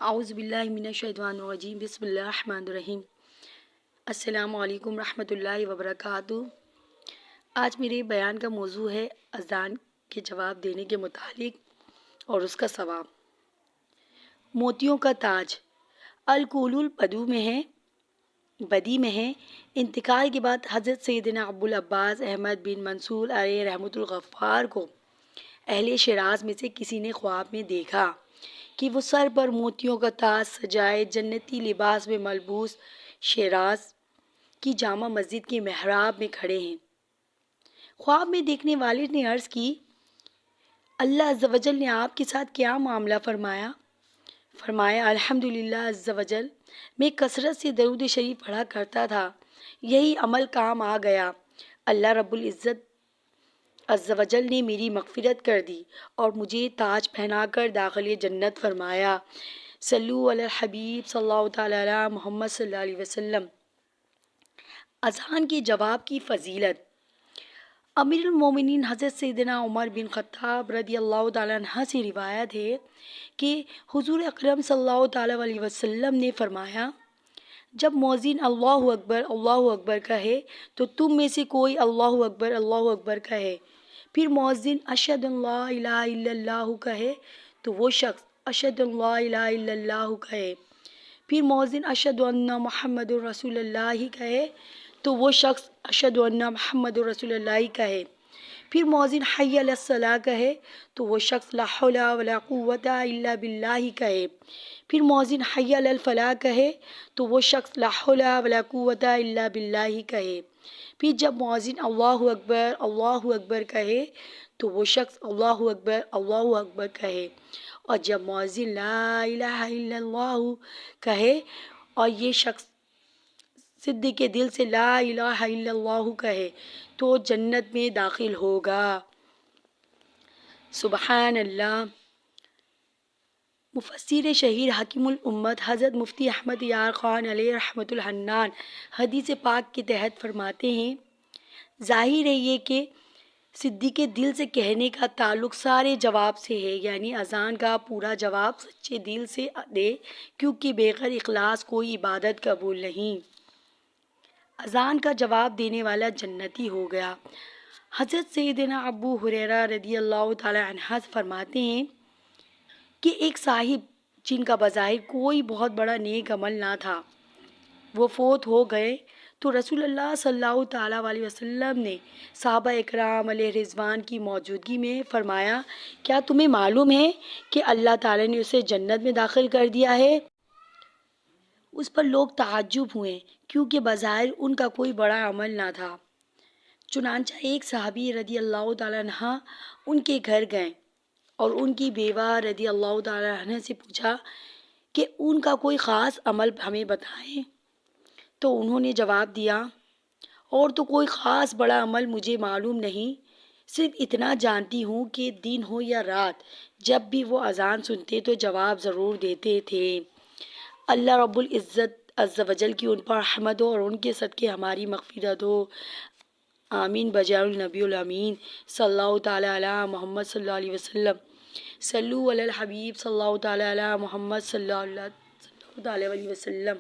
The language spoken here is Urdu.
اعوذ باللہ من الشیطان الرجیم، بسم اللہ الرحمن الرحیم۔ السلام علیکم رحمۃ اللہ وبرکاتہ۔ آج میرے بیان کا موضوع ہے اذان کے جواب دینے کے متعلق اور اس کا ثواب۔ موتیوں کا تاج القول البدو میں ہے، بدی میں ہے۔ انتقال کے بعد حضرت سیدنا ابو العباس احمد بن منصور علیہ رحمۃ الغفار کو اہل شیراز میں سے کسی نے خواب میں دیکھا کہ وہ سر پر موتیوں کا تاج سجائے جنتی لباس میں ملبوس شیراز کی جامع مسجد کے محراب میں کھڑے ہیں۔ خواب میں دیکھنے والے نے عرض کی، اللہ عز و جل نے آپ کے ساتھ کیا معاملہ فرمایا؟ فرمایا، الحمدللہ عز و جل، میں کثرت سے درود شریف پڑھا کرتا تھا، یہی عمل کام آ گیا۔ اللہ رب العزت عز و جل نے میری مغفرت کر دی اور مجھے تاج پہنا کر داخل جنت فرمایا۔ صلو علی الحبیب صلی اللہ تعالی علی محمد صلی اللہ علیہ وسلم۔ اذان کے جواب کی فضیلت۔ امیر المومنین حضرت سیدنا عمر بن خطاب رضی اللہ تعالیٰ عنہ سے روایت ہے کہ حضور اکرم صلی اللہ تعالیٰ علیہ وسلم نے فرمایا، جب مؤذن اللہ اکبر کہے تو تم میں سے کوئی اللہ اکبر کہے، پھر مؤذن اشہد ان لا الہ الا اللہ کہے تو وہ شخص اشہد ان لا الہ الا اللہ کہے، پھر مؤذن اشہد ان محمد رسول اللہ کہے تو وہ شخص اشہد ان محمد رسول اللہ کہے، پھر مؤذن حی علی الصلاۃ کہے تو وہ شخص لا حول ولا قوۃ الا باللہ کہے، پھر مؤذن حی علی الفلاح کہے تو وہ شخص لا حول ولا قوۃ الا باللہ کہے، پھر جب مؤذن اللہ اکبر کہے تو وہ شخص اللہ اکبر کہے، اور جب مؤذن لا الہ الا اللہ کہے اور یہ شخص صدق کے دل سے لا الہ الا اللہ کہے تو جنت میں داخل ہوگا۔ سبحان اللہ۔ مفسر شہیر حکیم الامت حضرت مفتی احمد یار خان علیہ رحمۃ الحنان حدیث پاک کے تحت فرماتے ہیں، ظاہر ہے یہ کہ صدیق دل سے کہنے کا تعلق سارے جواب سے ہے، یعنی اذان کا پورا جواب سچے دل سے دے، کیونکہ بغیر اخلاص کوئی عبادت قبول نہیں۔ اذان کا جواب دینے والا جنتی ہو گیا۔ حضرت سیدنا ابو ہریرہ رضی اللہ تعالی عنہ فرماتے ہیں کہ ایک صاحب جن کا بظاہر کوئی بہت بڑا نیک عمل نہ تھا، وہ فوت ہو گئے تو رسول اللہ صلی اللہ تعالیٰ علیہ وسلم نے صحابہ اکرام علیہ رضوان کی موجودگی میں فرمایا، کیا تمہیں معلوم ہے کہ اللہ تعالیٰ نے اسے جنت میں داخل کر دیا ہے؟ اس پر لوگ تعجب ہوئے کیونکہ بظاہر ان کا کوئی بڑا عمل نہ تھا۔ چنانچہ ایک صحابی رضی اللہ تعالیٰ عنہ ان کے گھر گئے اور ان کی بیوہ رضی اللہ تعالیٰ عنہ سے پوچھا کہ ان کا کوئی خاص عمل ہمیں بتائیں، تو انہوں نے جواب دیا، اور تو کوئی خاص بڑا عمل مجھے معلوم نہیں، صرف اتنا جانتی ہوں کہ دن ہو یا رات جب بھی وہ اذان سنتے تو جواب ضرور دیتے تھے۔ اللہ رب العزت عز و جل کی ان پر رحمت ہو اور ان کے صدقے ہماری مغفرت ہو، آمین بجاہ النبی الامین صلی اللہ تعالیٰ علی محمد صلی اللہ علیہ وسلم۔ صلو علی الحبیب صلی اللہ تعالیٰ علی محمد صلی اللہ علیہ وسلم۔